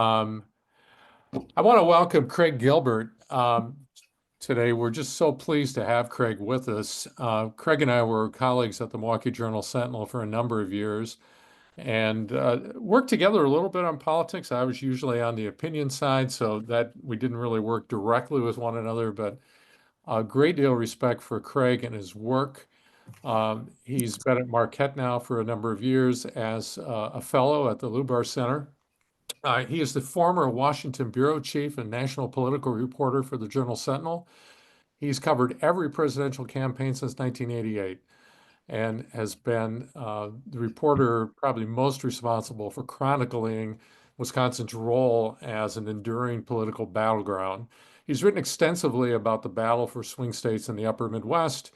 Um, I want to welcome Craig Gilbert today. We're just so pleased to have Craig with us. Craig and I were colleagues at the Milwaukee Journal Sentinel for a number of years and worked together a little bit on politics. I was usually on the opinion side, so that we didn't really work directly with one another, but a great deal of respect for Craig and his work. He's been at Marquette now for a number of years as a fellow at the Lubar Center. He is the former Washington bureau chief and national political reporter for the Journal Sentinel. He's covered every presidential campaign since 1988 and has been the reporter probably most responsible for chronicling Wisconsin's role as an enduring political battleground. He's written extensively about the battle for swing states in the upper Midwest,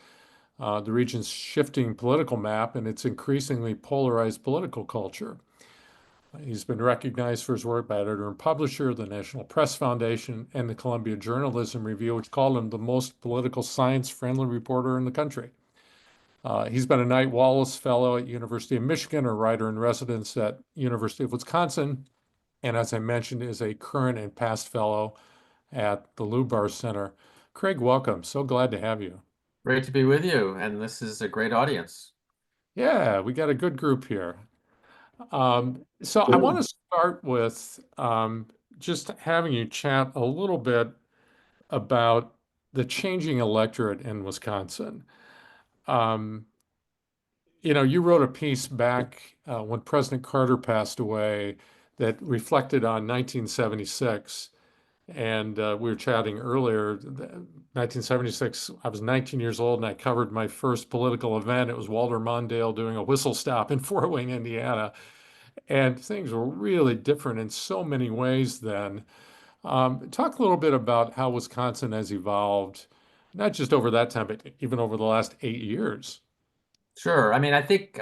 the region's shifting political map, and its increasingly polarized political culture. He's been recognized for his work by editor and publisher, the National Press Foundation, and the Columbia Journalism Review, which called him the most political science-friendly reporter in the country. He's been a Knight Wallace Fellow at University of Michigan, a writer in residence at University of Wisconsin, and as I mentioned, is a current and past fellow at the Lubar Center. Craig, welcome. So glad to have you. Great to be with you, and this is a great audience. Yeah, we got a good group here. So I want to start with just having you chat a little bit about the changing electorate in Wisconsin. Um, you wrote a piece back when President Carter passed away that reflected on 1976. And we were chatting earlier, 1976, I was 19 years old and I covered my first political event. It was Walter Mondale doing a whistle stop in Fort Wayne, Indiana. And things were really different in so many ways then. Talk a little bit about how Wisconsin has evolved, not just over that time, but even over the last 8 years. Sure. I mean, I think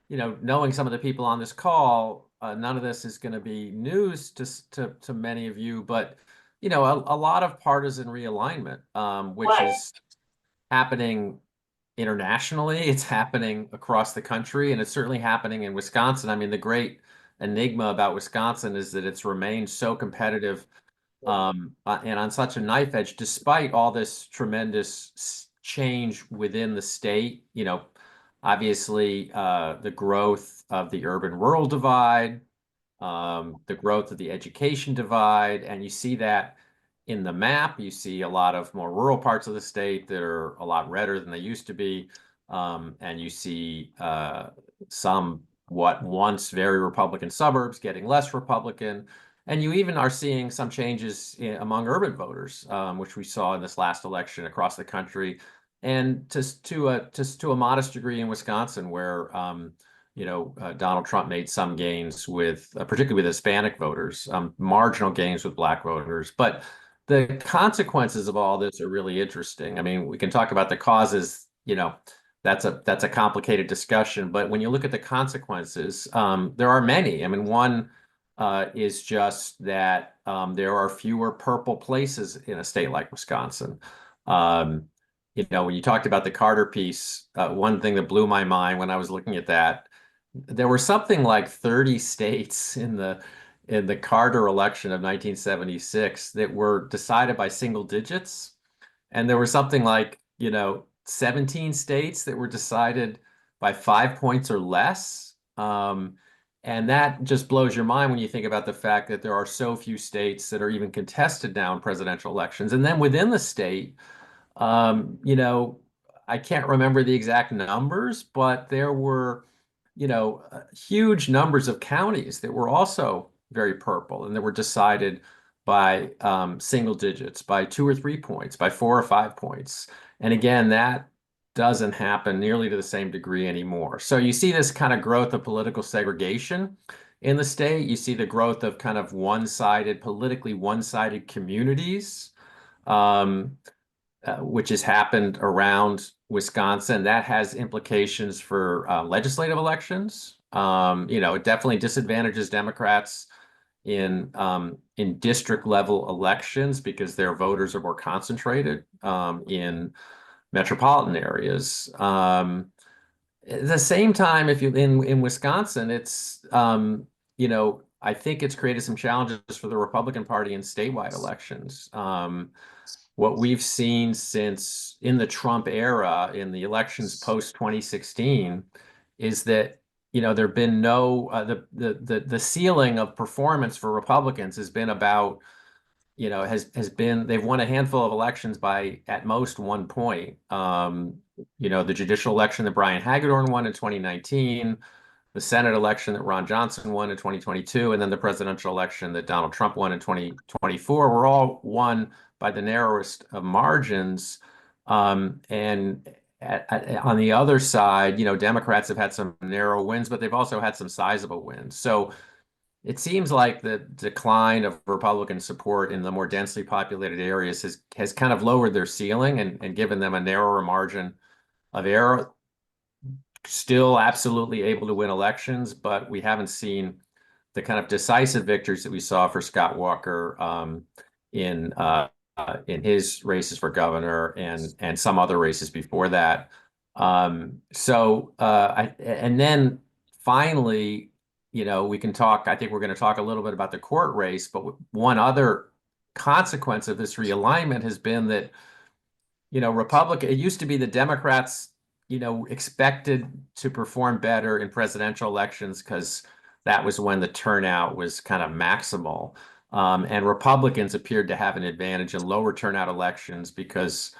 knowing some of the people on this call, none of this is going to be news to many of you, but a lot of partisan realignment, which is happening internationally. It's happening across the country, and it's certainly happening in Wisconsin. I mean, the great enigma about Wisconsin is that it's remained so competitive and on such a knife edge, despite all this tremendous change within the state. Obviously, the growth of the urban-rural divide, the growth of the education divide, and you see that in the map. You see a lot of more rural parts of the state that are a lot redder than they used to be, and you see some what once very Republican suburbs getting less Republican. And you even are seeing some changes among urban voters, which we saw in this last election across the country, and to a modest degree in Wisconsin, where Donald Trump made some gains with, particularly with Hispanic voters, marginal gains with Black voters. But the consequences of all this are really interesting. I mean, we can talk about the causes. That's a complicated discussion. But when you look at the consequences, there are many. I mean, one is just that there are fewer purple places in a state like Wisconsin. When you talked about the Carter piece, one thing that blew my mind when I was looking at that, there were something like 30 states in the Carter election of 1976 that were decided by single digits, and there were something like 17 states that were decided by 5 points or less. And that just blows your mind when you think about the fact that there are so few states that are even contested now in presidential elections. And then within the state, I can't remember the exact numbers, but there were, huge numbers of counties that were also very purple and that were decided by single digits, by 2 or 3 points, by 4 or 5 points. And again, that doesn't happen nearly to the same degree anymore. So you see this kind of growth of political segregation in the state. You see the growth of kind of politically one-sided communities. Which has happened around Wisconsin. That has implications for legislative elections. It definitely disadvantages Democrats in district level elections because their voters are more concentrated in metropolitan areas. At the same time, if you in Wisconsin, it's I think it's created some challenges for the Republican Party in statewide elections. What we've seen since in the Trump era, in the elections post 2016, is that there have been no the ceiling of performance for Republicans has been about has been they've won a handful of elections by at most 1 point. The judicial election that Brian Hagedorn won in 2019, the Senate election that Ron Johnson won in 2022, and then the presidential election that Donald Trump won in 2024 were all won by the narrowest of margins. And on the other side, Democrats have had some narrow wins, but they've also had some sizable wins. So it seems like the decline of Republican support in the more densely populated areas has kind of lowered their ceiling and given them a narrower margin of error. Still absolutely able to win elections, but we haven't seen the kind of decisive victories that we saw for Scott Walker in his races for governor and some other races before that. And then finally, we can talk. I think we're going to talk a little bit about the court race, but one other consequence of this realignment has been that it used to be the Democrats expected to perform better in presidential elections because that was when the turnout was kind of maximal. And Republicans appeared to have an advantage in lower turnout elections because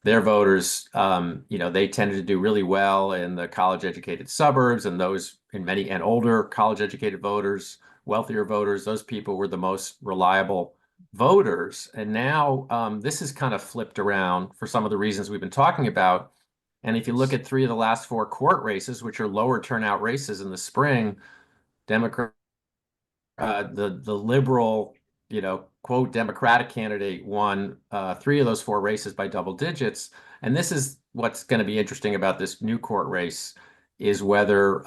their voters, they tended to do really well in the college-educated suburbs, and those and older college-educated voters, wealthier voters, those people were the most reliable voters. And now this is kind of flipped around for some of the reasons we've been talking about. And if you look at 3 of the last 4 court races, which are lower turnout races in the spring, Democrat, the liberal, quote, Democratic candidate won 3 of those 4 races by double digits. And this is what's going to be interesting about this new court race is whether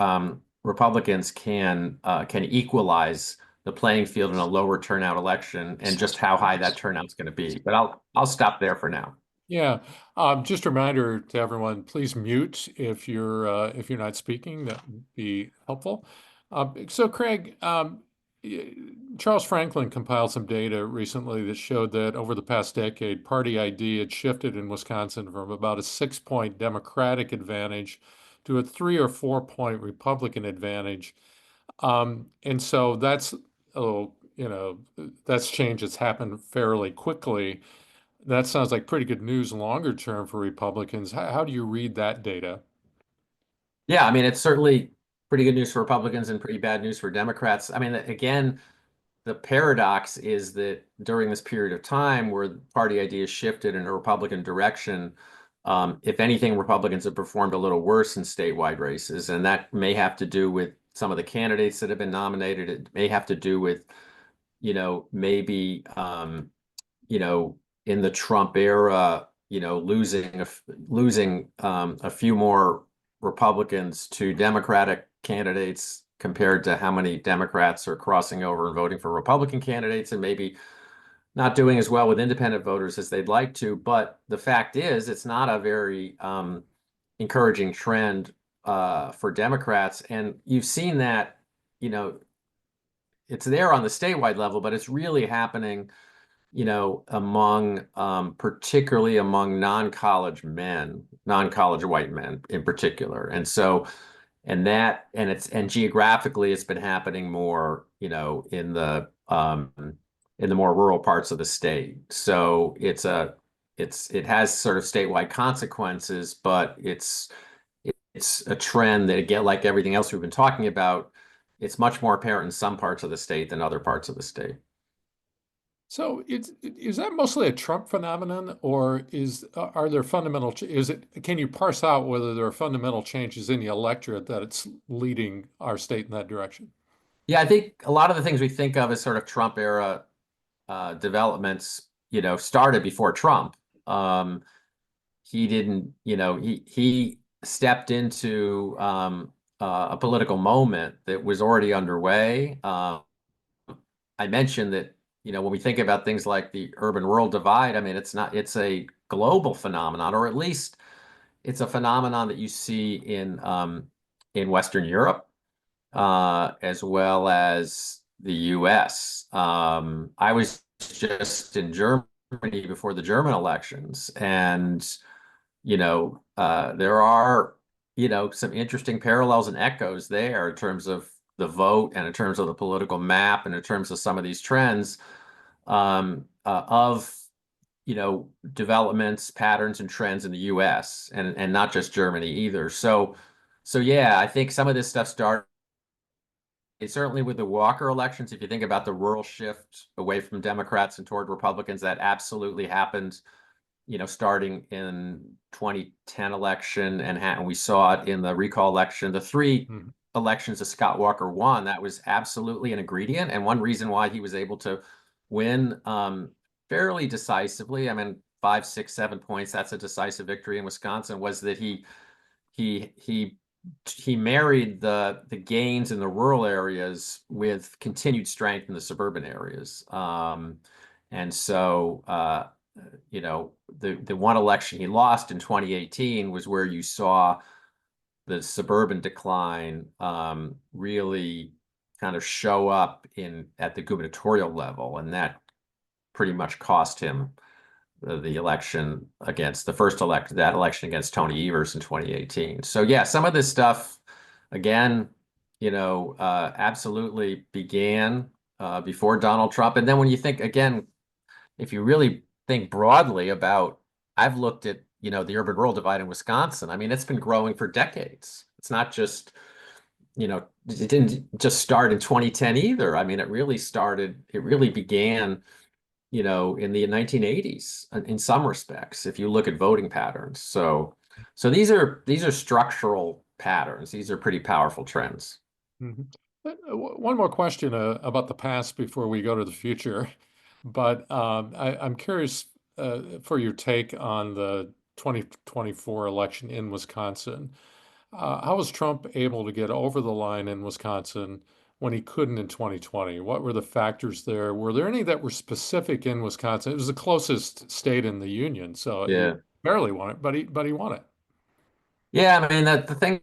Republicans can equalize the playing field in a lower turnout election and just how high that turnout's going to be. But I'll stop there for now. Yeah, just a reminder to everyone, please mute if you're not speaking. That would be helpful. So Craig, Charles Franklin compiled some data recently that showed that over the past decade, party ID had shifted in Wisconsin from about a 6-point Democratic advantage to a 3 or 4-point Republican advantage. And so that's that's change that's happened fairly quickly. That sounds like pretty good news longer term for Republicans. How do you read that data? Yeah, I mean, it's certainly pretty good news for Republicans and pretty bad news for Democrats. I mean, again, the paradox is that during this period of time where the party ideas shifted in a Republican direction, if anything, Republicans have performed a little worse in statewide races, and that may have to do with some of the candidates that have been nominated. It may have to do with, maybe, in the Trump era, losing a few more Republicans to Democratic candidates compared to how many Democrats are crossing over and voting for Republican candidates, and maybe not doing as well with independent voters as they'd like to. But the fact is, it's not a very encouraging trend for Democrats. And you've seen that, it's there on the statewide level, but it's really happening among particularly among non-college white men in particular. And so, and geographically, it's been happening more, in the more rural parts of the state. So it has sort of statewide consequences, but it's a trend that, again, like everything else we've been talking about, it's much more apparent in some parts of the state than other parts of the state. So is that mostly a Trump phenomenon, or are there fundamental, can you parse out whether there are fundamental changes in the electorate that it's leading our state in that direction? Yeah, I think a lot of the things we think of as sort of Trump era developments, started before Trump. He didn't, he stepped into a political moment that was already underway. I mentioned that, when we think about things like the urban-rural divide, I mean, it's a global phenomenon, or at least it's a phenomenon that you see in Western Europe, as well as the US. I was just in Germany before the German elections, and there are some interesting parallels and echoes there in terms of the vote and in terms of the political map and in terms of some of these trends of developments, patterns, and trends in the U.S. and not just Germany either. So yeah, I think some of this stuff started certainly with the Walker elections. If you think about the rural shift away from Democrats and toward Republicans, that absolutely happened, starting in 2010 election, and we saw it in the recall election. The three Mhm. elections that Scott Walker won, that was absolutely an ingredient, and one reason why he was able to win fairly decisively. I mean, 5, 6, 7 points. That's a decisive victory in Wisconsin. Was that he he married the gains in the rural areas with continued strength in the suburban areas. And so, the one election he lost in 2018 was where you saw the suburban decline really kind of show up at the gubernatorial level, and that pretty much cost him the election against that election against Tony Evers in 2018. So yeah, some of this stuff, again, absolutely began before Donald Trump. And then when you think again, if you really think broadly about, I've looked at, the urban-rural divide in Wisconsin. I mean, it's been growing for decades. It's not just, it didn't just start in 2010 either. I mean, it really began in the 1980s in some respects, if you look at voting patterns. So these are structural patterns. These are pretty powerful trends. Mhm. One more question about the past before we go to the future. But I'm curious for your take on the 2024 election in Wisconsin. How was Trump able to get over the line in Wisconsin when he couldn't in 2020? What were the factors there? Were there any that were specific in Wisconsin? It was the closest state in the union, so he Yeah. barely won it, but he won it. Yeah, I mean, the thing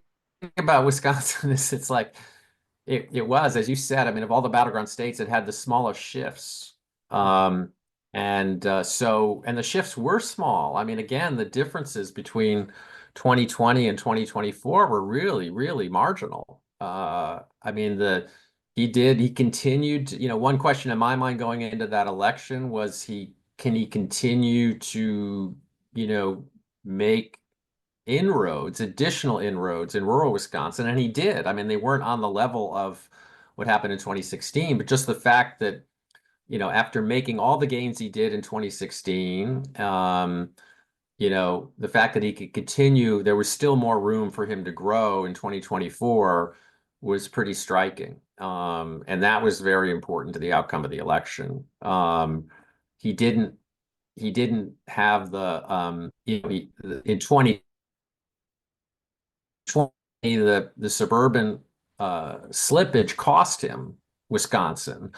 about Wisconsin is it's like it was, as you said, I mean, of all the battleground states, it had the smallest shifts. Um, and the shifts were small. I mean, again, the differences between 2020 and 2024 were really, really marginal. I mean, he continued, one question in my mind going into that election was can he continue to, make additional inroads in rural Wisconsin, and he did. I mean, they weren't on the level of what happened in 2016, but just the fact that, after making all the gains he did in 2016, the fact that he could continue, there was still more room for him to grow in 2024 was pretty striking. And that was very important to the outcome of the election. He didn't have in 2020 the suburban slippage cost him Wisconsin,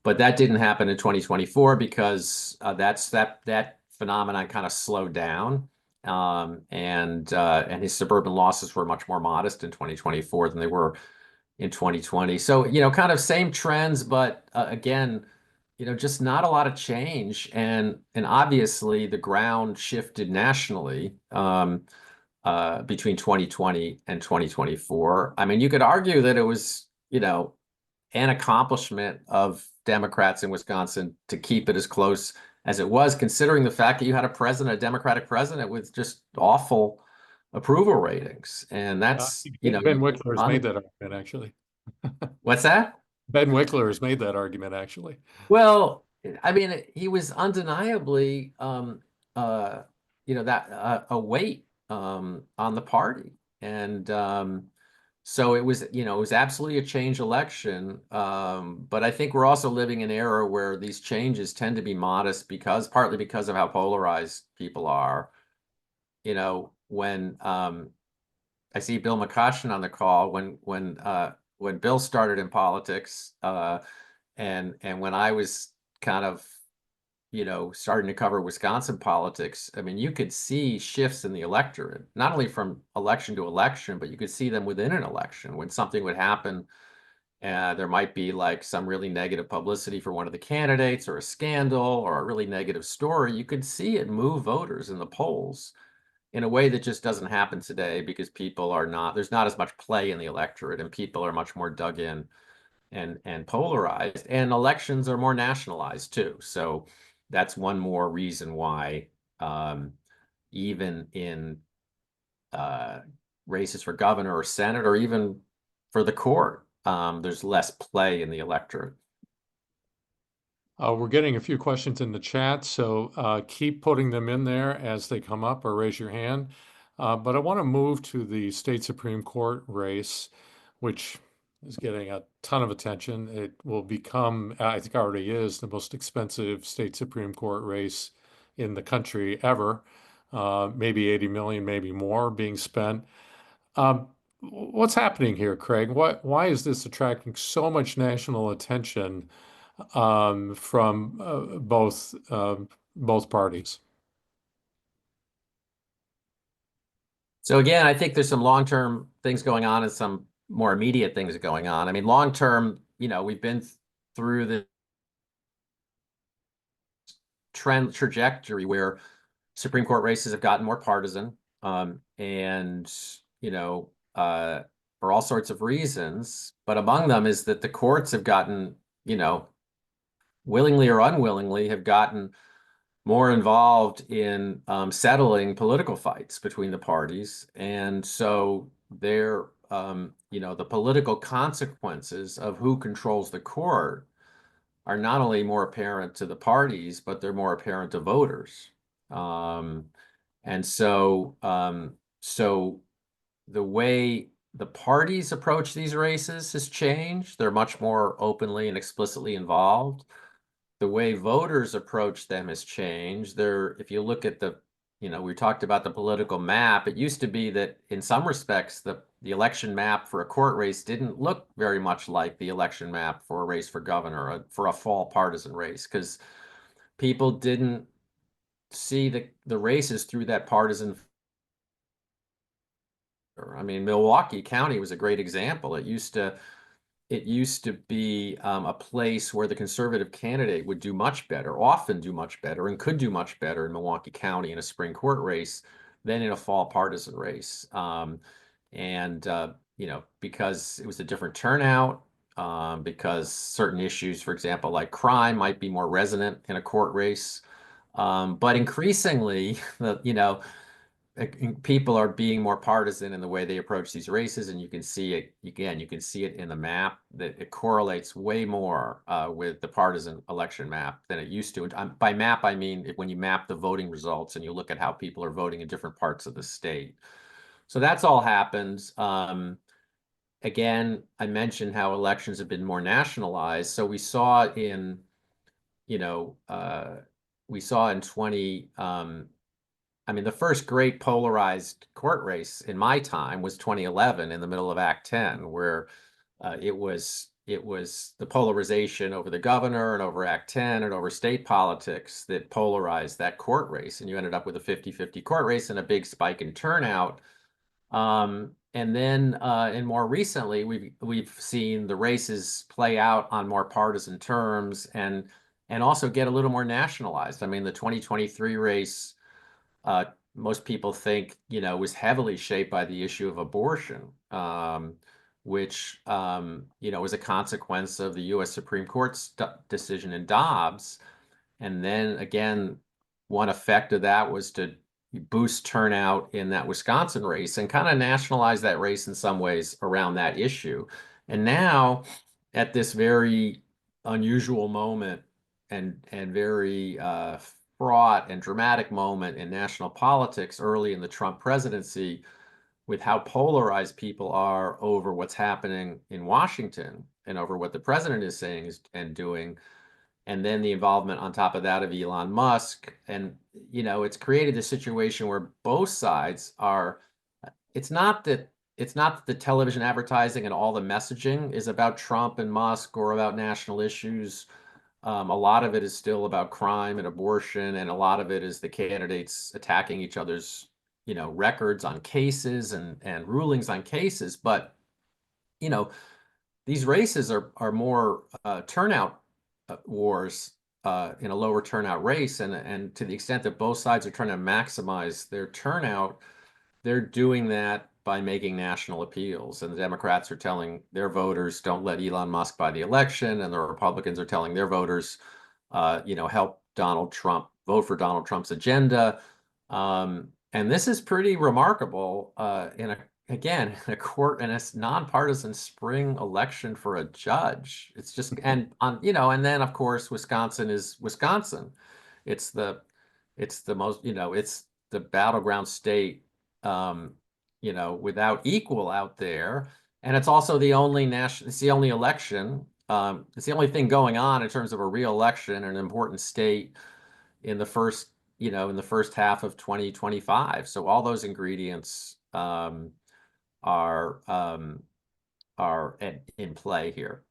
but that didn't happen in 2024 because that phenomenon kind of slowed down, and his suburban losses were much more modest in 2024 than they were in 2020. So kind of same trends, but again, just not a lot of change, and obviously the ground shifted nationally. Between 2020 and 2024. I mean, you could argue that it was, an accomplishment of Democrats in Wisconsin to keep it as close as it was, considering the fact that you had a Democratic president with just awful approval ratings. And that's, Ben Wickler has made on that argument, actually. what's that? Ben Wickler has made that argument, actually. Well, I mean, he was undeniably, that a weight on the party, and so it was absolutely a change election. But I think we're also living in an era where these changes tend to be modest partly because of how polarized people are. When I see Bill McCoshen on the call, when Bill started in politics, and when I was kind of, starting to cover Wisconsin politics, I mean, you could see shifts in the electorate, not only from election to election, but you could see them within an election when something would happen There might be like some really negative publicity for one of the candidates or a scandal or a really negative story. You could see it move voters in the polls in a way that just doesn't happen today because there's not as much play in the electorate and people are much more dug in and polarized, and elections are more nationalized too. So that's one more reason why even in races for governor or senate or even for the court, there's less play in the electorate. We're getting a few questions in the chat, so keep putting them in there as they come up or raise your hand. But I want to move to the state Supreme Court race, which is getting a ton of attention. It will become, I think already is, the most expensive state Supreme Court race in the country ever. Maybe 80 million, maybe more being spent. What's happening here, Craig? Why is this attracting so much national attention from both parties? So again, I think there's some long-term things going on and some more immediate things going on. I mean, long-term, we've been through the trajectory where Supreme Court races have gotten more partisan, and for all sorts of reasons. But among them is that the courts have gotten, willingly or unwillingly, have gotten more involved in settling political fights between the parties. And so the political consequences of who controls the court are not only more apparent to the parties, but they're more apparent to voters. So the way the parties approach these races has changed. They're much more openly and explicitly involved. The way voters approach them has changed. If you look at we talked about the political map. It used to be that in some respects, the election map for a court race didn't look very much like the election map for a race for governor, for a fall partisan race, because people didn't see the races through that partisan. I mean, Milwaukee County was a great example. It used to be a place where the conservative candidate would do much better, often do much better, and could do much better in Milwaukee County in a Supreme Court race than in a fall partisan race. Because it was a different turnout, because certain issues, for example, like crime, might be more resonant in a court race. But increasingly, people are being more partisan in the way they approach these races, and you can see it again. You can see it in the map that it correlates way more with the partisan election map than it used to. And by map, I mean when you map the voting results and you look at how people are voting in different parts of the state. So that's all happened. Again, I mentioned how elections have been more nationalized. So we saw in, we saw in 20. I mean, the first great polarized court race in my time was 2011 in the middle of Act 10, where it was the polarization over the governor and over Act 10 and over state politics that polarized that court race. And you ended up with a 50-50 court race and a big spike in turnout. And more recently, we've seen the races play out on more partisan terms and also get a little more nationalized. I mean, the 2023 race, most people think, was heavily shaped by the issue of abortion, which, was a consequence of the U.S. Supreme Court's decision in Dobbs. And then again, one effect of that was to boost turnout in that Wisconsin race and kind of nationalize that race in some ways around that issue. And now, at this very unusual moment and very fraught and dramatic moment in national politics early in the Trump presidency, with how polarized people are over what's happening in Washington and over what the president is saying and doing, and then the involvement on top of that of Elon Musk. And, it's created a situation where both sides are, it's not that the television advertising and all the messaging is about Trump and Musk or about national issues. A lot of it is still about crime and abortion, and a lot of it is the candidates attacking each other's, records on cases and rulings on cases. But, these races are more turnout wars in a lower turnout race, and to the extent that both sides are trying to maximize their turnout, they're doing that by making national appeals. And the Democrats are telling their voters, don't let Elon Musk buy the election, and the Republicans are telling their voters, help Donald Trump, vote for Donald Trump's agenda. And this is pretty remarkable again, in a court in a nonpartisan spring election for a judge. It's just, and then of course Wisconsin is Wisconsin. It's the most, it's the battleground state, without equal out there. And it's also the only it's the only election. It's the only thing going on in terms of a real election in an important state in the first, in the first half of 2025. So all those ingredients are in play here.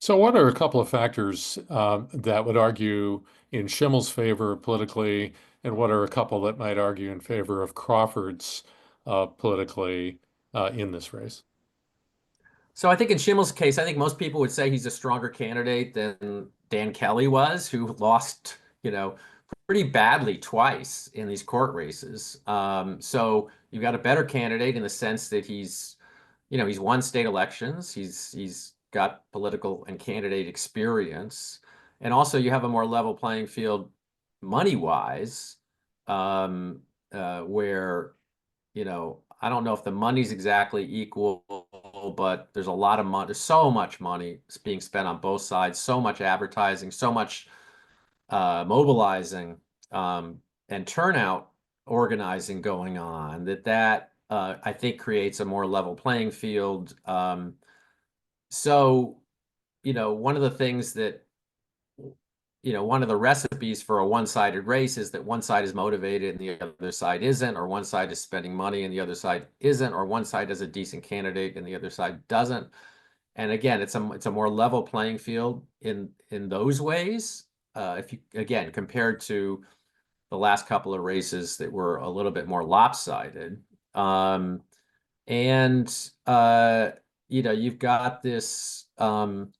So what are a couple of factors that would argue in Schimmel's favor politically, and what are a couple that might argue in favor of Crawford's politically in this race? So I think in Schimmel's case, I think most people would say he's a stronger candidate than Dan Kelly was, who lost, pretty badly twice in these court races. So you've got a better candidate in the sense that he's won state elections. He's got political and candidate experience. And also you have a more level playing field money-wise, where, I don't know if the money's exactly equal, but there's a lot of money, there's so much money being spent on both sides, so much advertising, so much mobilizing and turnout organizing going on that I think creates a more level playing field. So, one of the things that, one of the recipes for a one-sided race is that one side is motivated and the other side isn't, or one side is spending money and the other side isn't, or one side has a decent candidate and the other side doesn't. And again, it's a more level playing field in those ways. If you, again, compared to the last couple of races that were a little bit more lopsided. And you've got this, kind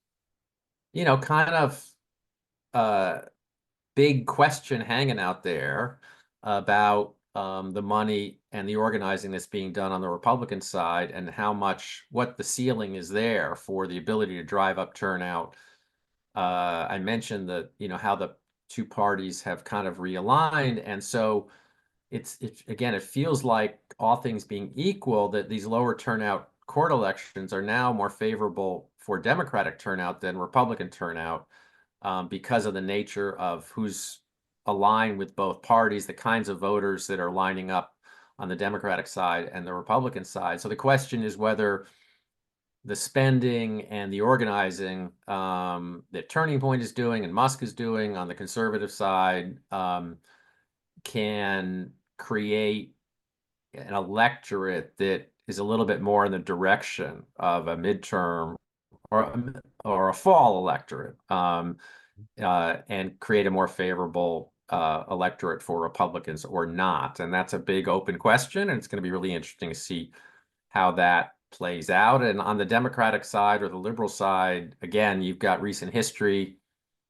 of big question hanging out there about the money and the organizing that's being done on the Republican side, and what the ceiling is there for the ability to drive up turnout. I mentioned that, how the two parties have kind of realigned. And so it's again, it feels like, all things being equal, that these lower turnout court elections are now more favorable for Democratic turnout than Republican turnout, because of the nature of who's aligned with both parties, the kinds of voters that are lining up on the Democratic side and the Republican side. So the question is whether the spending and the organizing that Turning Point is doing and Musk is doing on the conservative side can create an electorate that is a little bit more in the direction of a midterm or a fall electorate, and create a more favorable electorate for Republicans or not. And that's a big open question, and it's going to be really interesting to see how that plays out. And on the Democratic side or the liberal side, again, you've got recent history.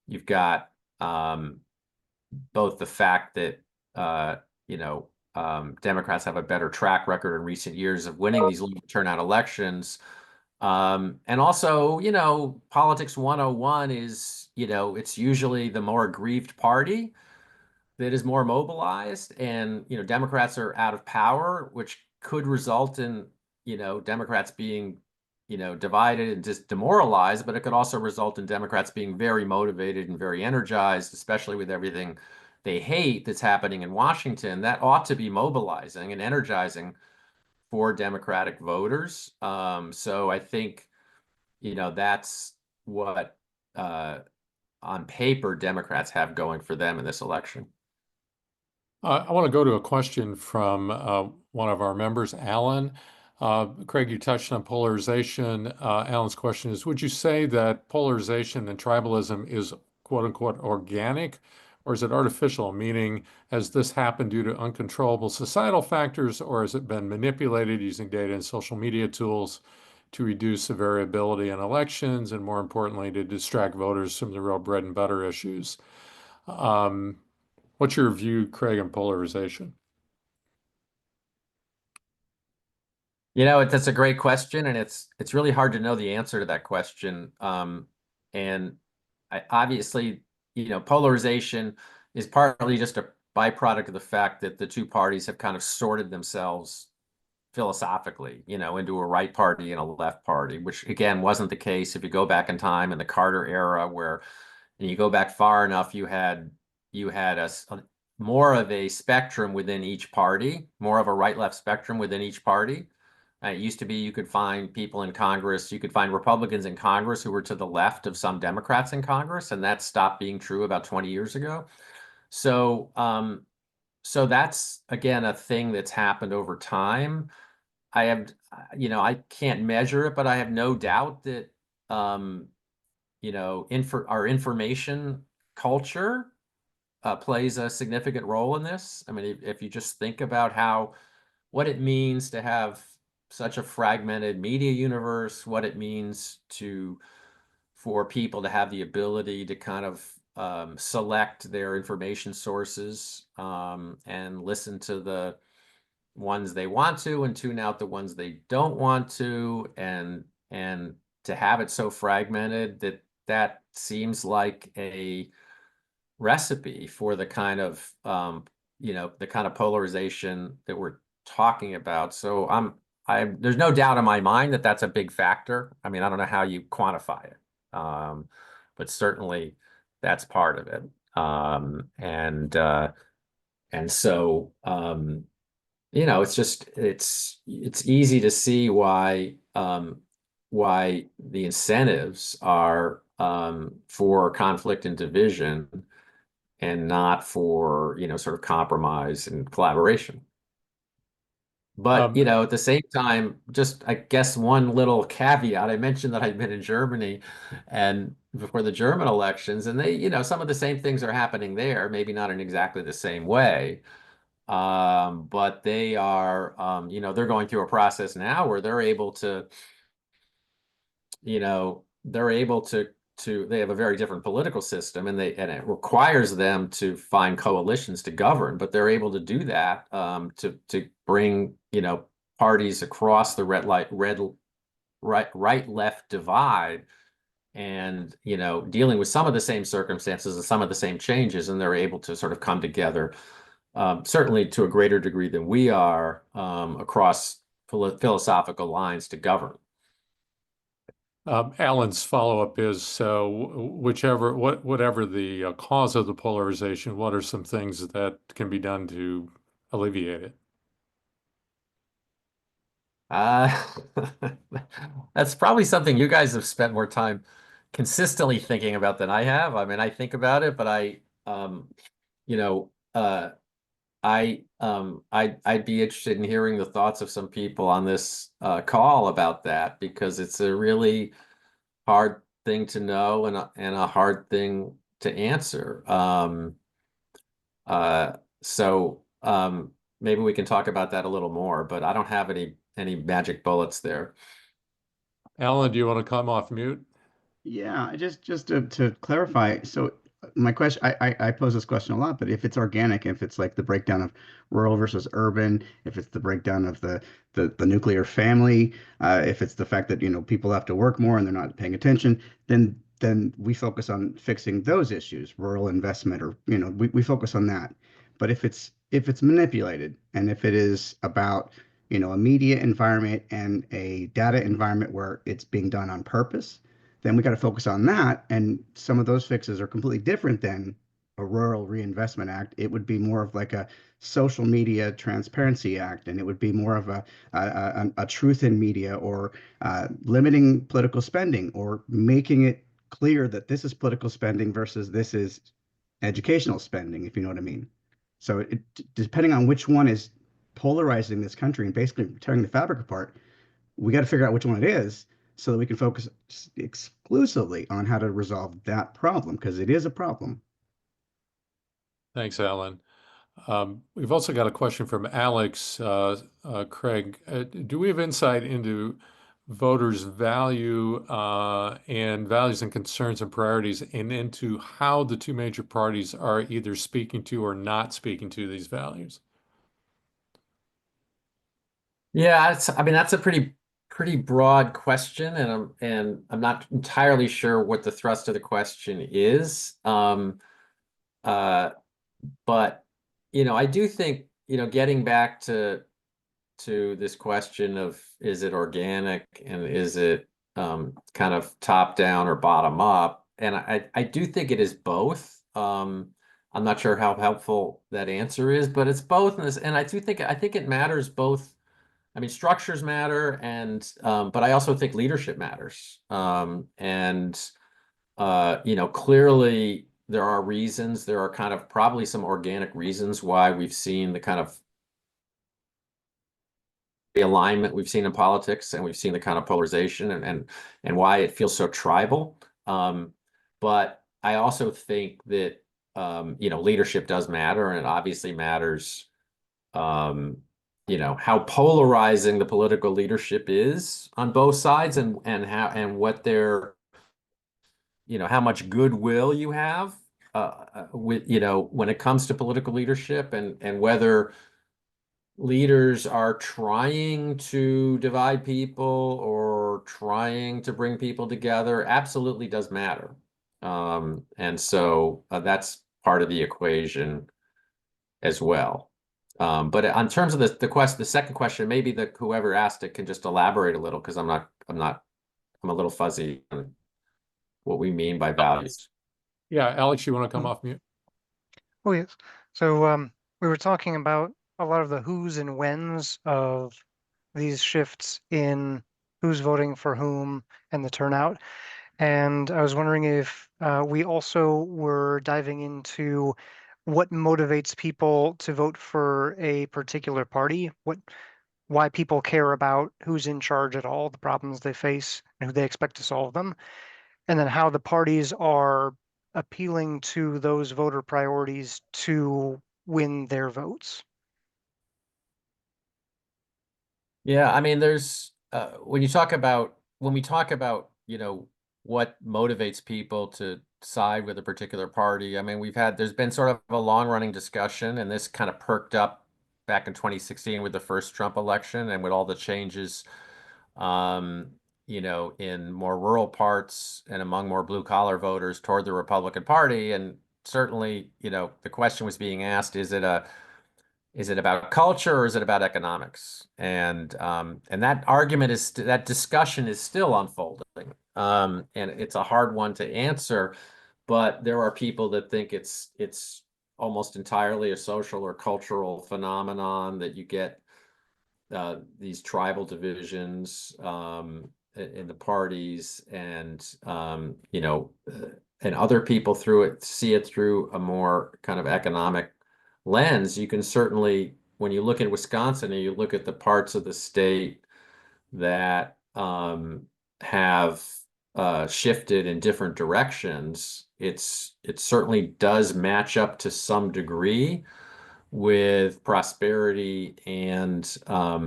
You've got both the fact that Democrats have a better track record in recent years of winning these low turnout elections. And also, politics 101 is, it's usually the more aggrieved party that is more mobilized. And, Democrats are out of power, which could result in, Democrats being, divided and just demoralized, but it could also result in Democrats being very motivated and very energized, especially with everything they hate that's happening in Washington. That ought to be mobilizing and energizing for Democratic voters. So I think, that's what on paper Democrats have going for them in this election. I want to go to a question from one of our members, Alan. Craig, you touched on polarization. Alan's question is, would you say that polarization and tribalism is quote unquote organic, or is it artificial? Meaning, has this happened due to uncontrollable societal factors, or has it been manipulated using data and social media tools? to reduce the variability in elections and, more importantly, to distract voters from the real bread and butter issues. What's your view, Craig, on polarization? That's a great question, and it's really hard to know the answer to that question. And obviously, polarization is partly just a byproduct of the fact that the two parties have kind of sorted themselves philosophically, into a right party and a left party, which again wasn't the case if you go back in time in the Carter era, where, and you go back far enough, you had more of a spectrum within each party, more of a right-left spectrum within each party. It used to be you could find people in Congress, you could find Republicans in Congress who were to the left of some Democrats in Congress, and that stopped being true about 20 years ago. So, so that's again a thing that's happened over time. I can't measure it, but I have no doubt that, our information culture plays a significant role in this. I mean, if you just think about what it means to have such a fragmented media universe, what it means for people to have the ability to kind of select their information sources, and listen to the ones they want to and tune out the ones they don't want to, and to have it so fragmented that seems like a recipe for the kind of polarization that we're talking about. So there's no doubt in my mind that that's a big factor. I mean, I don't know how you quantify it, but certainly that's part of it. And so, it's easy to see why the incentives are for conflict and division and not for, sort of compromise and collaboration. But, Um, at the same time, just I guess one little caveat, I mentioned that I've been in Germany and before the German elections, and they, some of the same things are happening there, maybe not in exactly the same way. But they are, they're going through a process now where they're able to they have a very different political system, and it requires them to find coalitions to govern, but they're able to do that, to bring, parties across the right left divide, and, dealing with some of the same circumstances and some of the same changes, and they're able to sort of come together, certainly to a greater degree than we are, across philosophical lines to govern. Alan's follow-up is, whatever the cause of the polarization, what are some things that can be done to alleviate it? Uh, that's probably something you guys have spent more time consistently thinking about than I have. I mean, I think about it, but you know, uh, I'd be interested in hearing the thoughts of some people on this call about that, because it's a really hard thing to know, and a hard thing to answer. Maybe we can talk about that a little more, but I don't have any magic bullets there. Alan, do you want to come off mute? Yeah, just to clarify, so my question, I pose this question a lot, but if it's organic, if it's like the breakdown of rural versus urban, if it's the breakdown of the nuclear family, if it's the fact that people have to work more and they're not paying attention, then we focus on fixing those issues, rural investment, or we focus on that. But if it's manipulated, and if it is about a media environment and a data environment where it's being done on purpose, then we got to focus on that. And some of those fixes are completely different than a Rural Reinvestment Act. It would be more of like a social media transparency act, and it would be more of a truth in media, or limiting political spending, or making it clear that this is political spending versus this is educational spending, if you know what I mean. So depending on which one is polarizing this country and basically tearing the fabric apart, we got to figure out which one it is so that we can focus exclusively on how to resolve that problem, because it is a problem. Thanks, Alan. We've also got a question from Alex. Craig, do we have insight into voters value and values and concerns and priorities, and into how the two major parties are either speaking to or not speaking to these values? Yeah, I mean that's a pretty broad question, and I'm not entirely sure what the thrust of the question is. Uh, but I do think getting back to this question of is it organic and is it kind of top down or bottom up, and I do think it is both. I'm not sure how helpful that answer is, but it's both, and I think it matters both. I mean, structures matter, and but I also think leadership matters. And clearly there are reasons. There are kind of probably some organic reasons why we've seen the kind of realignment we've seen in politics, and we've seen the kind of polarization, and why it feels so tribal. But I also think that leadership does matter, and it obviously matters. How polarizing the political leadership is on both sides, and what their how much goodwill you have with when it comes to political leadership, and whether leaders are trying to divide people or trying to bring people together absolutely does matter. And so that's part of the equation as well. But in terms of the second question, maybe whoever asked it can just elaborate a little, because I'm a little fuzzy on what we mean by values. Yeah, Alex, you want to come off mute? Oh, yes. So we were talking about a lot of the who's and when's of these shifts in who's voting for whom and the turnout. And I was wondering if we also were diving into what motivates people to vote for a particular party, why people care about who's in charge at all, the problems they face, and who they expect to solve them, and then how the parties are appealing to those voter priorities to win their votes. Yeah, I mean, there's when we talk about what motivates people to side with a particular party. I mean, there's been sort of a long-running discussion, and this kind of perked up back in 2016 with the first Trump election, and with all the changes in more rural parts and among more blue-collar voters toward the Republican Party. And certainly, the question was being asked, is it about culture, or is it about economics? And that discussion is still unfolding. And it's a hard one to answer, but there are people that think it's almost entirely a social or cultural phenomenon, that you get these tribal divisions in the parties, and and other people see it through a more kind of economic lens. You can certainly, when you look at Wisconsin and you look at the parts of the state that have shifted in different directions, it certainly does match up to some degree with prosperity and yeah,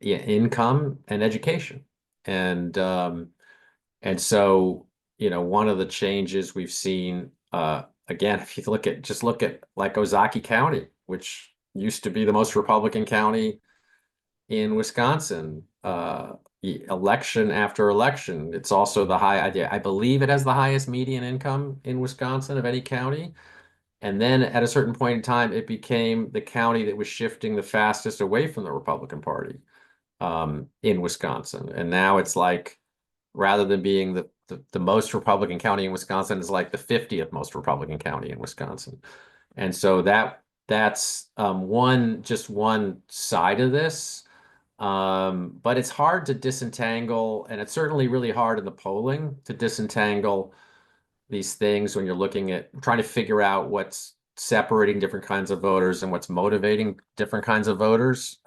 income and education. And so, one of the changes we've seen, again, if you look at like WisACT County, which used to be the most Republican county in Wisconsin, election after election. It's also I believe it has the highest median income in Wisconsin of any county. And then at a certain point in time, it became the county that was shifting the fastest away from the Republican Party in Wisconsin. And now it's like, rather than being the most Republican county in Wisconsin, is like the 50th most Republican county in Wisconsin. And so that's one side of this. But it's hard to disentangle, and it's certainly really hard in the polling to disentangle these things when you're looking at trying to figure out what's separating different kinds of voters and what's motivating different kinds of voters.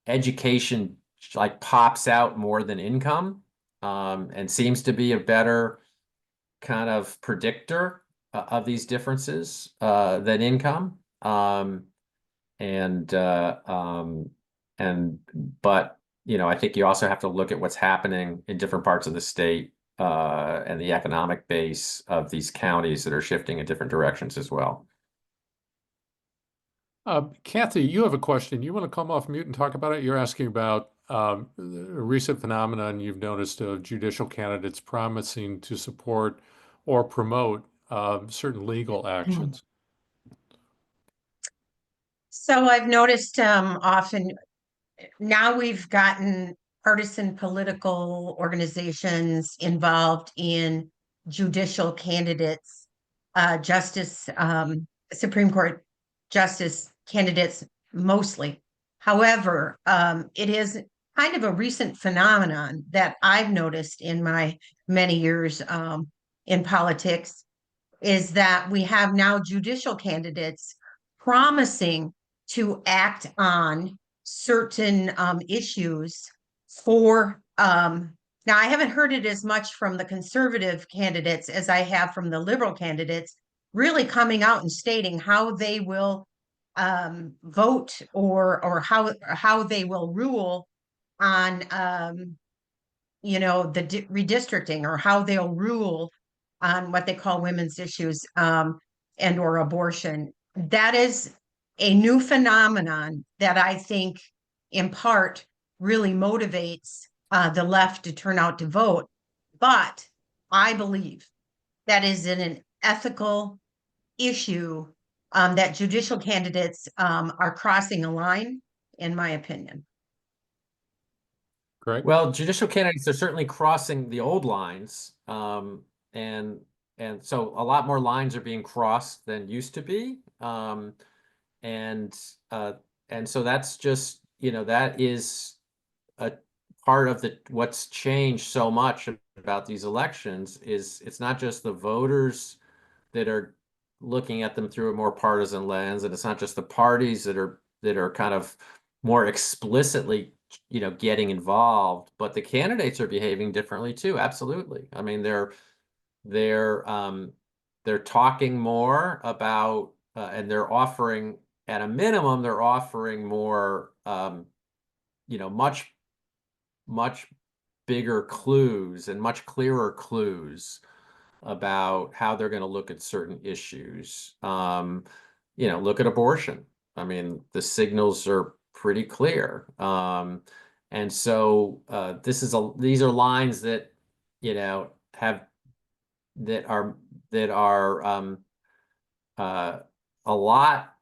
Education like pops out more than income, and seems to be a better kind of predictor of these differences than income. And but I think you also have to look at what's happening in different parts of the state and the economic base of these counties that are shifting in different directions as well. Kathy, you have a question. You want to come off mute and talk about it? You're asking about a recent phenomenon you've noticed of judicial candidates promising to support or promote certain legal actions. So I've noticed often now we've gotten partisan political organizations involved in judicial candidates, Supreme Court justice candidates mostly. However, it is kind of a recent phenomenon that I've noticed in my many years in politics is that we have now judicial candidates promising to act on certain issues for now I haven't heard it as much from the conservative candidates as I have from the liberal candidates, really coming out and stating how they will vote or how they will rule on the redistricting, or how they'll rule on what they call women's issues and or abortion. That is a new phenomenon that I think in part really motivates the left to turn out to vote. But I believe that is an ethical issue that judicial candidates are crossing a line, in my opinion. Great. Well, judicial candidates are certainly crossing the old lines, and so a lot more lines are being crossed than used to be, and so that's just that is a part of what's changed so much about these elections. Is it's not just the voters that are looking at them through a more partisan lens, and it's not just the parties that are kind of more explicitly getting involved, but the candidates are behaving differently too. Absolutely. I mean, they're talking more about and they're offering, at a minimum, they're offering more much bigger clues and much clearer clues about how they're going to look at certain issues. Look at abortion. I mean, the signals are pretty clear. And so these are lines that are a lot.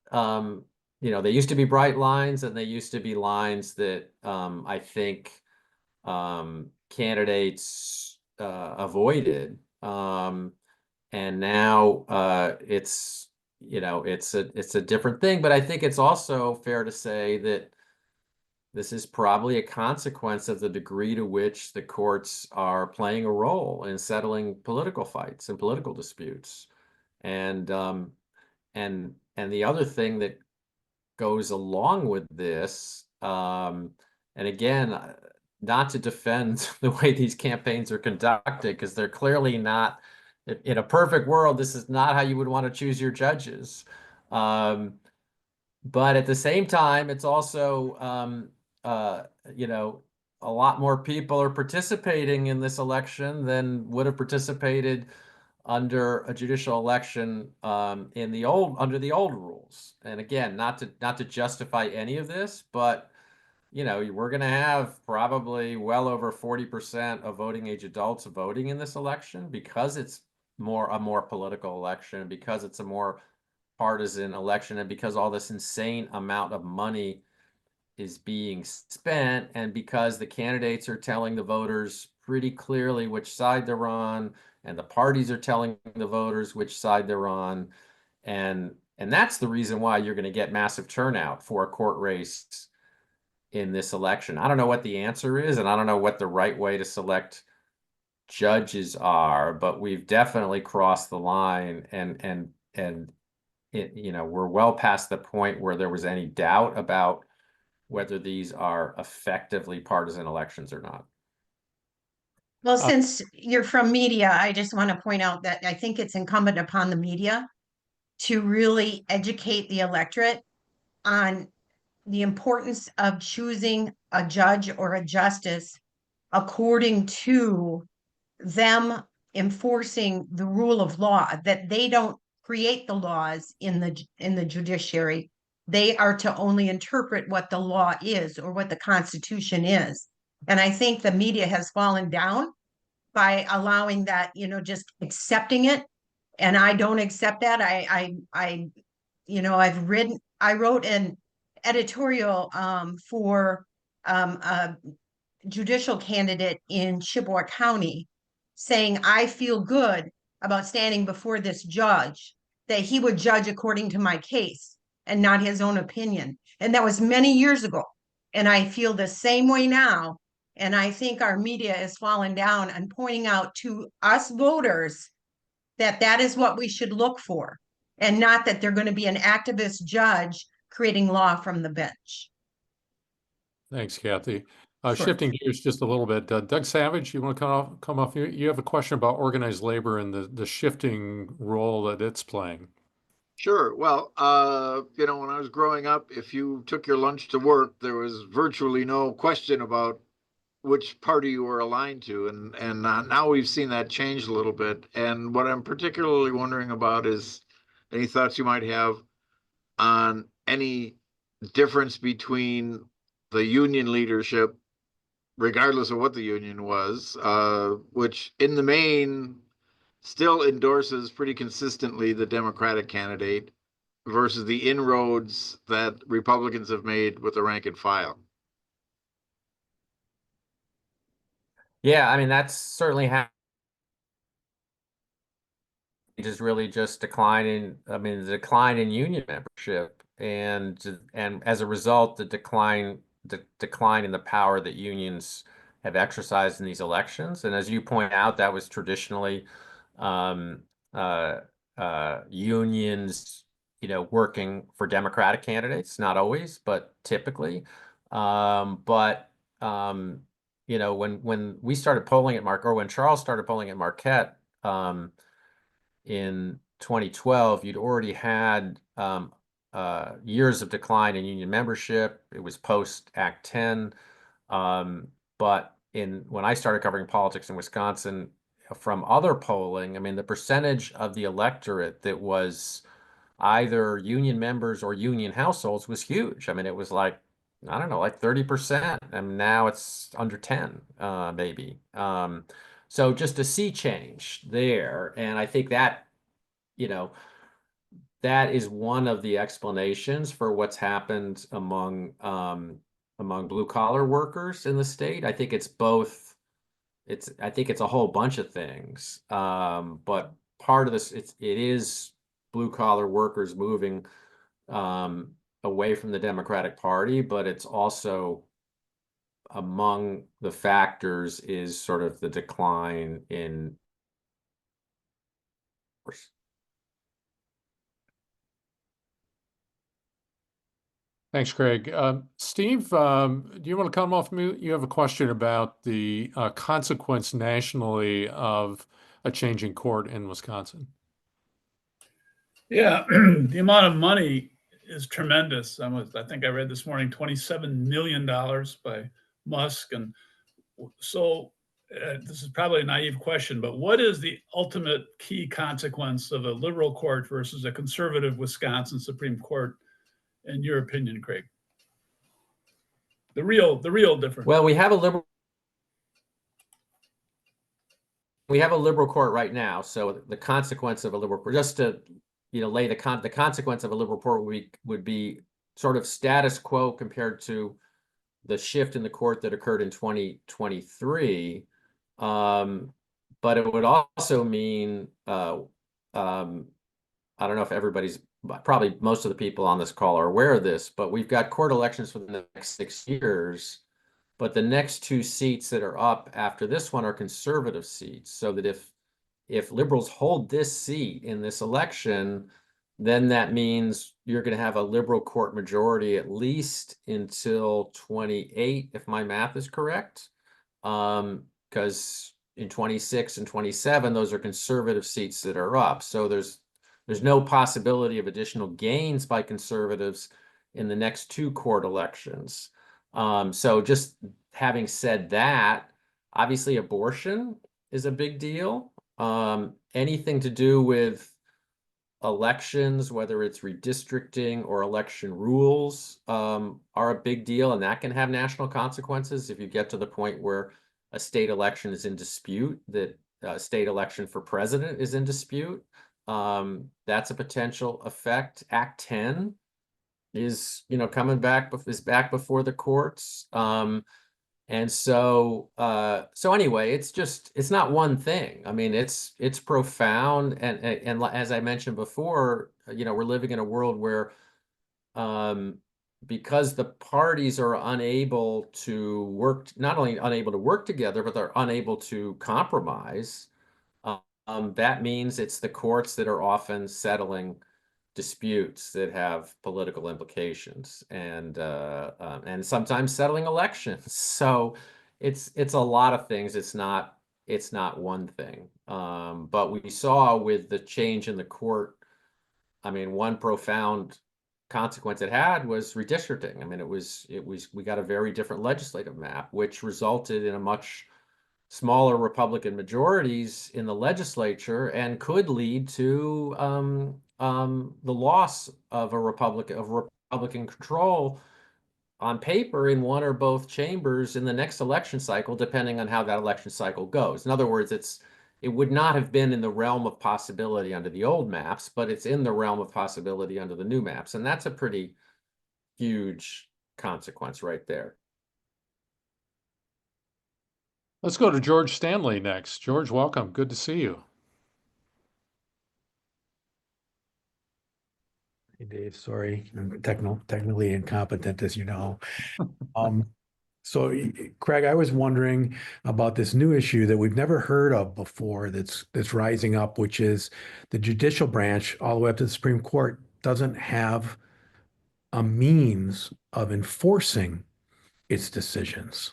They used to be bright lines, and they used to be lines that I think candidates avoided. And now it's a different thing. But I think it's also fair to say that this is probably a consequence of the degree to which the courts are playing a role in settling political fights and political disputes. And the other thing that goes along with this, and again, not to defend the way these campaigns are conducted, because they're clearly not, in a perfect world, this is not how you would want to choose your judges. But at the same time, it's also, a lot more people are participating in this election than would have participated under a judicial election under the old rules. And again, not to justify any of this, but we're going to have probably well over 40% of voting age adults voting in this election, because it's a more political election, because it's a more partisan election, and because all this insane amount of money is being spent, and because the candidates are telling the voters pretty clearly which side they're on, and the parties are telling the voters which side they're on. And that's the reason why you're going to get massive turnout for a court race in this election. I don't know what the answer is, and I don't know what the right way to select judges are, but we've definitely crossed the line, and we're well past the point where there was any doubt about whether these are effectively partisan elections or not. Well, since you're from media, I just want to point out that I think it's incumbent upon the media to really educate the electorate on the importance of choosing a judge or a justice according to them enforcing the rule of law, that they don't create the laws in the judiciary. They are to only interpret what the law is or what the Constitution is. And I think the media has fallen down by allowing that, just accepting it. And I don't accept that. I wrote an editorial for a judicial candidate in Chippewa County saying, I feel good about standing before this judge, that he would judge according to my case and not his own opinion. And that was many years ago. And I feel the same way now. And I think our media is falling down and pointing out to us voters that that is what we should look for, and not that they're going to be an activist judge creating law from the bench. Thanks, Kathy. Sure. Shifting gears just a little bit, Doug Savage, you want to come off? You have a question about organized labor and the shifting role that it's playing. Sure. Well, when I was growing up, if you took your lunch to work, there was virtually no question about which party you were aligned to, and now we've seen that change a little bit. And what I'm particularly wondering about is any thoughts you might have on any difference between the union leadership, regardless of what the union was, which in the main still endorses pretty consistently the Democratic candidate, versus the inroads that Republicans have made with the rank and file. Yeah, I mean, that's certainly is really just declining. I mean, the decline in union membership, and as a result, the decline in the power that unions have exercised in these elections. And as you point out, that was traditionally unions, working for Democratic candidates, not always, but typically. When we started polling at when Charles started polling at Marquette in 2012, you'd already had years of decline in union membership. It was post Act 10. But when I started covering politics in Wisconsin, from other polling, I mean, the percentage of the electorate that was either union members or union households was huge. I mean, it was like, I don't know, like 30%. And now it's under 10, maybe. So just a sea change there. And I think that, that is one of the explanations for what's happened among blue collar workers in the state. I think it's both. I think it's a whole bunch of things. But part of this, it is blue collar workers moving away from the Democratic Party, but it's also among the factors is sort of the decline in. Thanks, Craig. Steve, do you want to come off mute? You have a question about the consequence nationally of a changing court in Wisconsin. Yeah, the amount of money is tremendous. I think I read this morning $27 million by Musk. And so this is probably a naive question, but what is the ultimate key consequence of a liberal court versus a conservative Wisconsin Supreme Court, in your opinion, Craig? The real difference. Well, we have a liberal court right now. So the consequence of a liberal court, just to lay the consequence of a liberal court would be sort of status quo compared to the shift in the court that occurred in 2023. But it would also mean I don't know if everybody's, probably most of the people on this call are aware of this, but we've got court elections for the next 6 years. But the next 2 seats that are up after this one are conservative seats. So that if liberals hold this seat in this election, then that means you're going to have a liberal court majority at least until 28, if my math is correct. Because in 26 and 27, those are conservative seats that are up. So there's no possibility of additional gains by conservatives in the next 2 court elections. So just having said that, obviously abortion is a big deal. Anything to do with elections, whether it's redistricting or election rules, are a big deal, and that can have national consequences if you get to the point where a state election is in dispute, that a state election for president is in dispute. That's a potential effect. Act 10 is, coming back, is back before the courts. And so anyway, it's not one thing. I mean, it's profound. And as I mentioned before, we're living in a world where, because the parties are unable to work, not only unable to work together, but they're unable to compromise. That means it's the courts that are often settling disputes that have political implications, and sometimes settling elections. So it's a lot of things. It's not one thing. But we saw with the change in the court, I mean, one profound consequence it had was redistricting. I mean, we got a very different legislative map, which resulted in a much smaller Republican majorities in the legislature and could lead to the loss of Republican control on paper in one or both chambers in the next election cycle, depending on how that election cycle goes. In other words, it would not have been in the realm of possibility under the old maps, but it's in the realm of possibility under the new maps. And that's a pretty huge consequence right there. Let's go to George Stanley next. George, welcome. Good to see you. Hey, Dave, sorry, I'm technically incompetent, as you know. So, Craig, I was wondering about this new issue that we've never heard of before that's rising up, which is the judicial branch, all the way up to the Supreme Court, doesn't have a means of enforcing its decisions.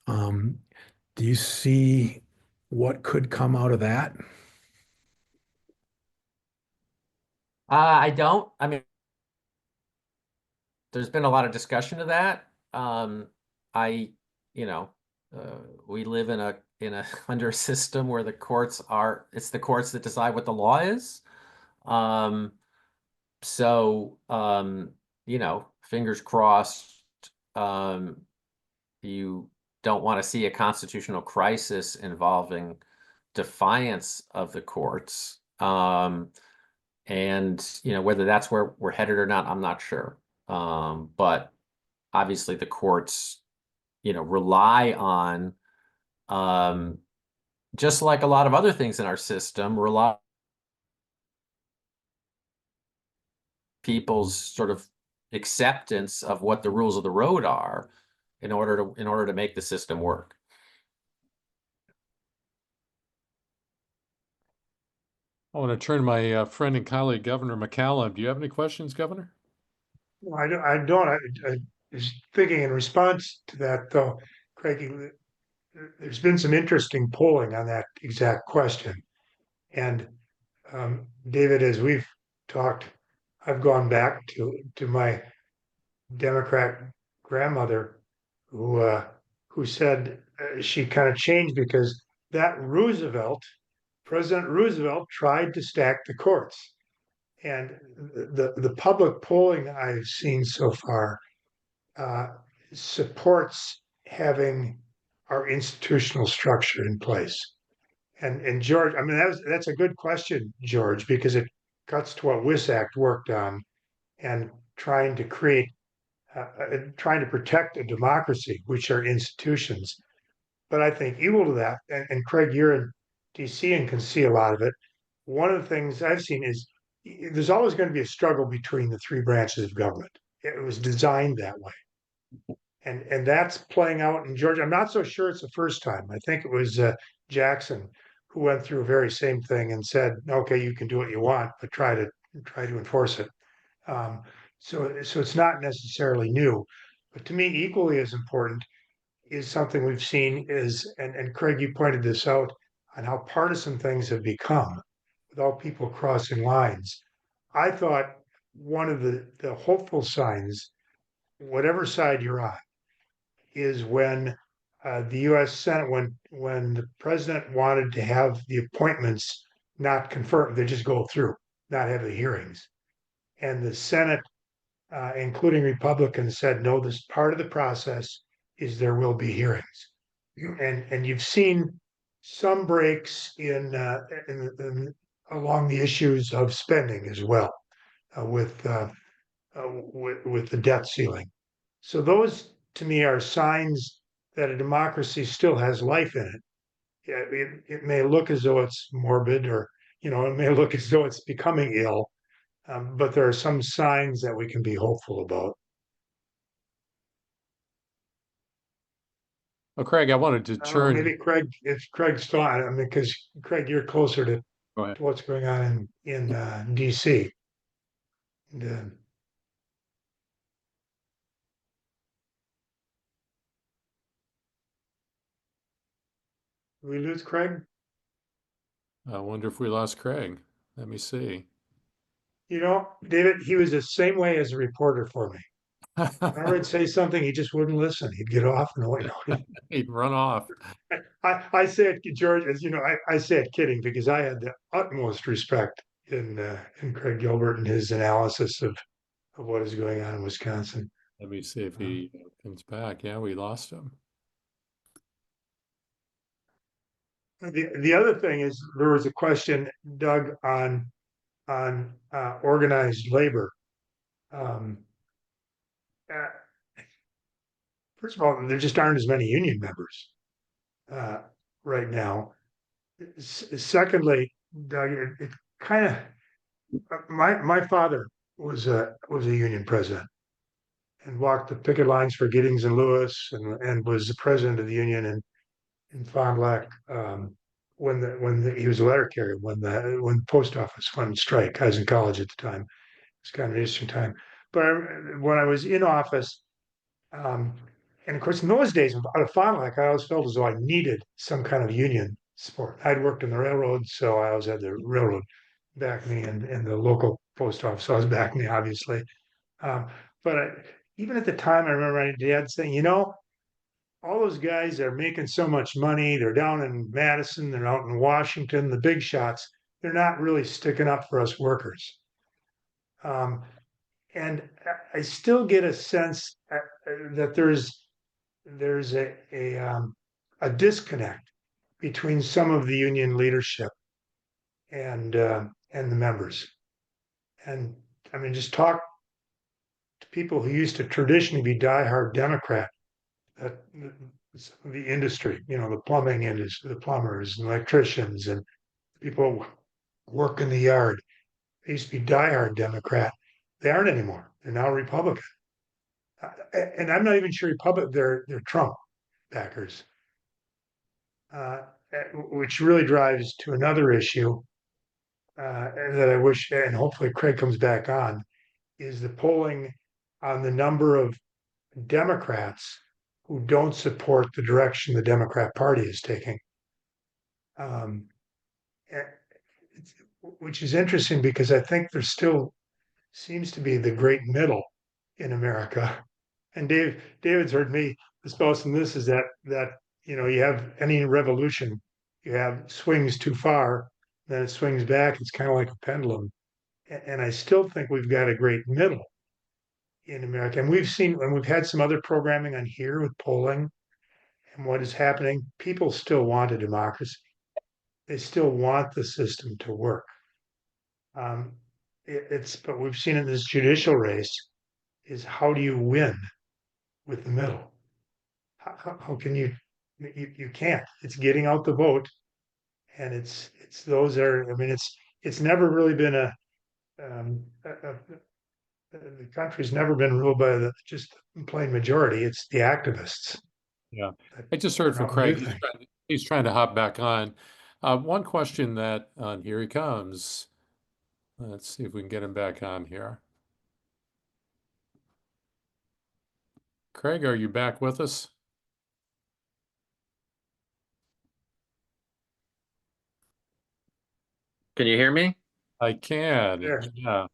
Do you see what could come out of that? I don't. I mean, there's been a lot of discussion of that. We live in a under a system where it's the courts that decide what the law is. Fingers crossed, you don't want to see a constitutional crisis involving defiance of the courts. Whether that's where we're headed or not, I'm not sure. But obviously the courts, rely on, just like a lot of other things in our system, rely people's sort of acceptance of what the rules of the road are in order to make the system work. I want to turn to my friend and colleague, Governor McCallum. Do you have any questions, Governor? No, I don't. I was thinking in response to that, though, Craig, there's been some interesting polling on that exact question. And David, as we've talked, I've gone back to my Democrat grandmother who said she kind of changed because President Roosevelt tried to stack the courts. And the public polling I've seen so far supports having our institutional structure in place. And George, I mean, that's a good question, George, because it cuts to what WisACT worked on and trying to protect a democracy, which are institutions. But I think equal to that, and Craig, you're in DC and can see a lot of it. One of the things I've seen is there's always going to be a struggle between the 3 branches of government. It was designed that way. And that's playing out in Georgia. I'm not so sure it's the first time. I think it was Jackson who went through the very same thing and said, "Okay, you can do what you want, but try to enforce it." So it's not necessarily new, but to me, equally as important is something we've seen is, and Craig, you pointed this out on how partisan things have become without people crossing lines. I thought one of the hopeful signs, whatever side you're on, is when the U.S. Senate, when the president wanted to have the appointments not confirmed, they just go through, not have the hearings, and the Senate, including Republicans, said no. This part of the process is there will be hearings, and you've seen some breaks in along the issues of spending as well, with the debt ceiling. So those to me are signs that a democracy still has life in it. Yeah, it may look as though it's morbid, or it may look as though it's becoming ill, but there are some signs that we can be hopeful about. Well, Craig, I wanted to I don't know, turn. maybe Craig, if Craig's still on, I mean, because Craig, you're closer to Go ahead. what's going on in DC. And, did we lose Craig? I wonder if we lost Craig. Let me see. David, he was the same way as a reporter for me. Whenever I'd say something, he just wouldn't listen. He'd get off and He'd run off. I say it, George, as you know, I say it kidding, because I had the utmost respect in Craig Gilbert and his analysis of what is going on in Wisconsin. Let me see if he comes back. Yeah, we lost him. The other thing is, there was a question, Doug, on organized labor. Um, uh, First of all, there just aren't as many union members right now. Secondly, Doug, it kind of my father was a union president and walked the picket lines for Giddings and Lewis, and was the president of the union in Fond du Lac, when he was a letter carrier when the post office went on strike. I was in college at the time. It's kind of an interesting time. But when I was in office, um, and of course, in those days, out of Fond du Lac, I always felt as though I needed some kind of union support. I'd worked in the railroad, so I always had the railroad back me, and the local post office always backed me, obviously. Um, but even at the time, I remember my dad saying, all those guys are making so much money. They're down in Madison, they're out in Washington, the big shots. They're not really sticking up for us workers. And I still get a sense that there's a disconnect between some of the union leadership and the members. And I mean, just talk to people who used to traditionally be diehard Democrat, that the industry, the plumbing industry, the plumbers and electricians and people who work in the yard. They used to be diehard Democrat. They aren't anymore. They're now Republican. And I'm not even sure they're Trump backers, which really drives to another issue that I wish, and hopefully Craig comes back on, is the polling on the number of Democrats who don't support the direction the Democrat Party is taking. Um, which is interesting, because I think there still seems to be the great middle in America. And David's heard me espouse in this, is that you have any revolution, you have swings too far, then it swings back. It's kind of like a pendulum. And I still think we've got a great middle in America. And we've had some other programming on here with polling and what is happening. People still want a democracy. They still want the system to work. But we've seen in this judicial race, is how do you win with the middle? How can you can't. It's getting out the vote, and it's those are. I mean, it's never really been the country's never been ruled by just plain majority. It's the activists. Yeah. I just heard from Craig. He's trying to hop back on. One question that, here he comes. Let's see if we can get him back on here. Craig, are you back with us? Can you hear me? I can. There. Yeah.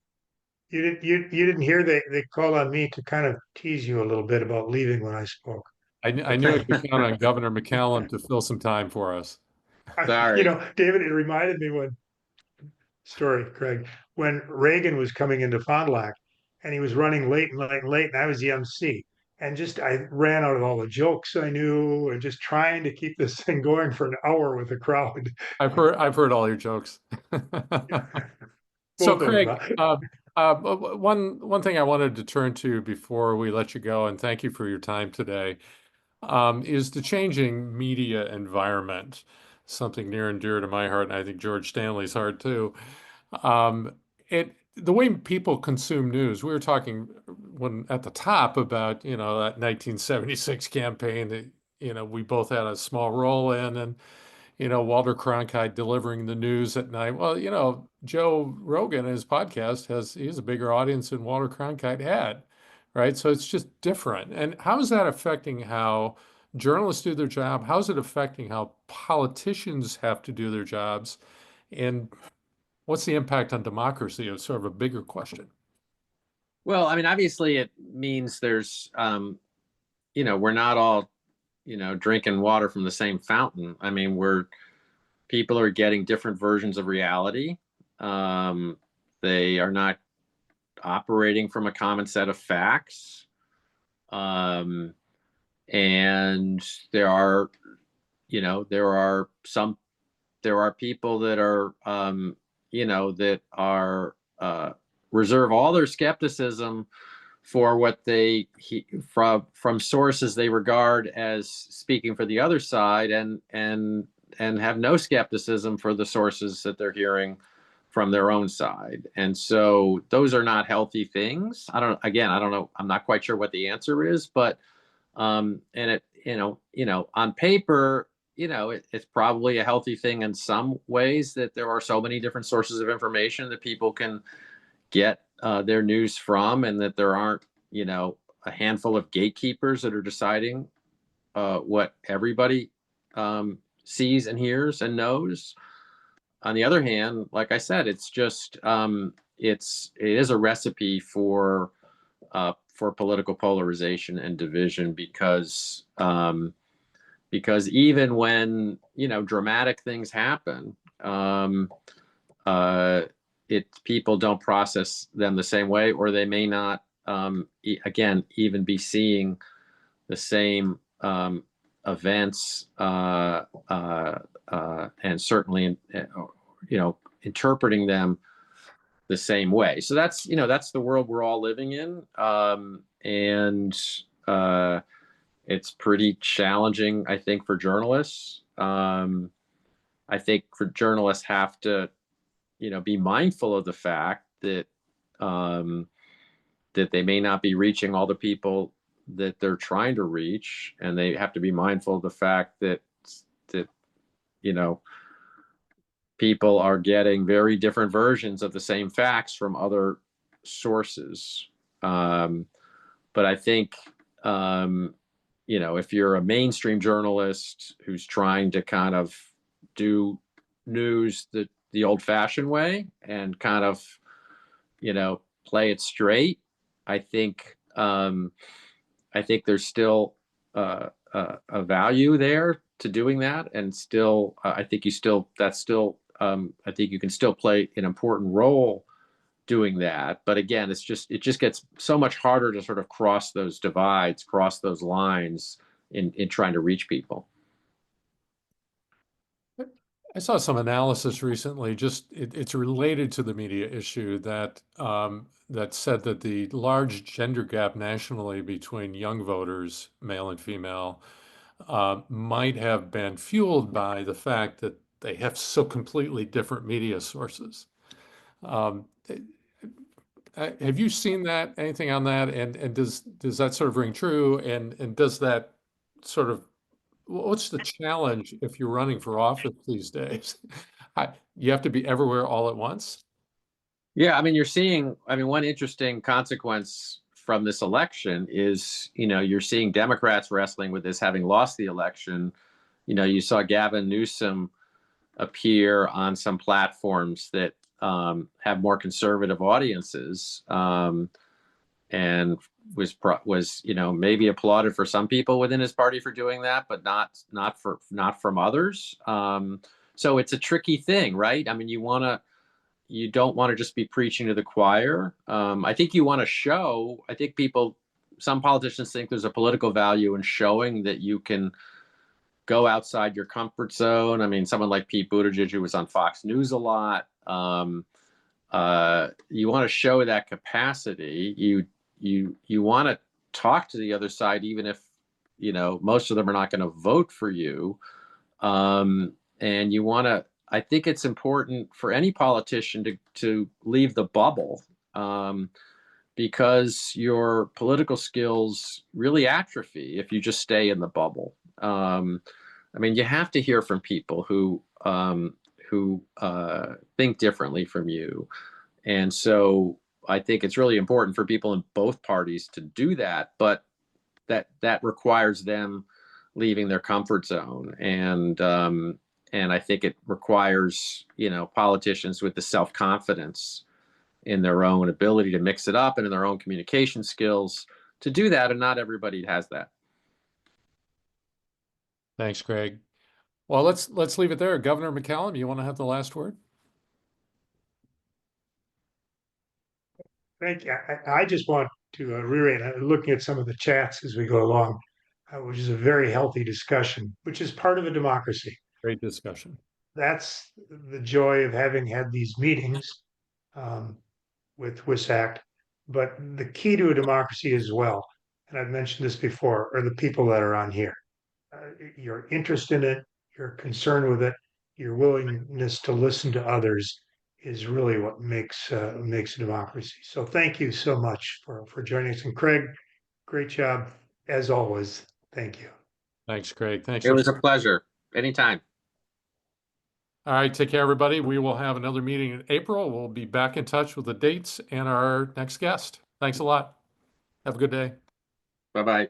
you didn't hear they called on me to kind of tease you a little bit about leaving when I spoke. I knew I could count on Governor McCallum to fill some time for us. Sorry. David, it reminded me story, Craig, when Reagan was coming into Fond du Lac and he was running late and late and late, and I was the MC. And just I ran out of all the jokes I knew and just trying to keep this thing going for an hour with the crowd. I've heard all your jokes. So Both of them. Craig, one thing I wanted to turn to before we let you go, and thank you for your time today, is the changing media environment, something near and dear to my heart, and I think George Stanley's heart too. The way people consume news, we were talking when at the top about, that 1976 campaign that, we both had a small role in, and, Walter Cronkite delivering the news at night. Well, Joe Rogan, his podcast he has a bigger audience than Walter Cronkite had, right? So it's just different. And how is that affecting how journalists do their job? How is it affecting how politicians have to do their jobs? And what's the impact on democracy is sort of a bigger question. Well, I mean, obviously it means there's, we're not all, drinking water from the same fountain. I mean, people are getting different versions of reality. They are not operating from a common set of facts. And there are people that are, that are reserve all their skepticism for what from sources they regard as speaking for the other side, and have no skepticism for the sources that they're hearing from their own side. And so those are not healthy things. I don't know. I'm not quite sure what the answer is, but and it, on paper, it's probably a healthy thing in some ways that there are so many different sources of information that people can get their news from, and that there aren't, a handful of gatekeepers that are deciding what everybody sees and hears and knows. On the other hand, like I said, it's just it is a recipe for political polarization and division, because even when dramatic things happen, people don't process them the same way, or they may not even be seeing the same events and certainly interpreting them the same way. So that's the world we're all living in, and it's pretty challenging, I think, for journalists. I think for journalists have to be mindful of the fact that that they may not be reaching all the people that they're trying to reach, and they have to be mindful of the fact that people are getting very different versions of the same facts from other sources. But I think if you're a mainstream journalist who's trying to kind of do news the old-fashioned way and kind of play it straight, I think there's still a value there to doing that, and still I think you can still play an important role doing that. But again, it just gets so much harder to sort of cross those divides, cross those lines in trying to reach people. I saw some analysis recently, it's related to the media issue, that said that the large gender gap nationally between young voters, male and female, might have been fueled by the fact that they have so completely different media sources. Have you seen anything on that? And does that sort of ring true? And does that sort of, what's the challenge if you're running for office these days? You have to be everywhere all at once? Yeah, I mean, one interesting consequence from this election is, you're seeing Democrats wrestling with this, having lost the election. You saw Gavin Newsom appear on some platforms that have more conservative audiences, and was maybe applauded for some people within his party for doing that, but not from others. So it's a tricky thing, right? I mean, you don't want to just be preaching to the choir. I think you want to show. I think some politicians think there's a political value in showing that you can go outside your comfort zone. I mean, someone like Pete Buttigieg, who was on Fox News a lot, you want to show that capacity. You want to talk to the other side, even if most of them are not going to vote for you. And you want to. I think it's important for any politician to leave the bubble, because your political skills really atrophy if you just stay in the bubble. I mean, you have to hear from people who think differently from you. And so I think it's really important for people in both parties to do that, but that requires them leaving their comfort zone. And I think it requires, politicians with the self-confidence in their own ability to mix it up and in their own communication skills to do that. And not everybody has that. Thanks, Craig. Well, let's leave it there. Governor McCallum, you want to have the last word? Thank you. I just want to reiterate, looking at some of the chats as we go along, which is a very healthy discussion, which is part of a democracy. Great discussion. That's the joy of having had these meetings with WisACT. But the key to a democracy as well, and I've mentioned this before, are the people that are on here. Your interest in it, your concern with it, your willingness to listen to others is really what makes a democracy. So thank you so much for joining us. And Craig, great job as always. Thank you. Thanks, Craig. Thanks. It was a pleasure. Anytime. All right, take care, everybody. We will have another meeting in April. We'll be back in touch with the dates and our next guest. Thanks a lot. Have a good day. Bye-bye.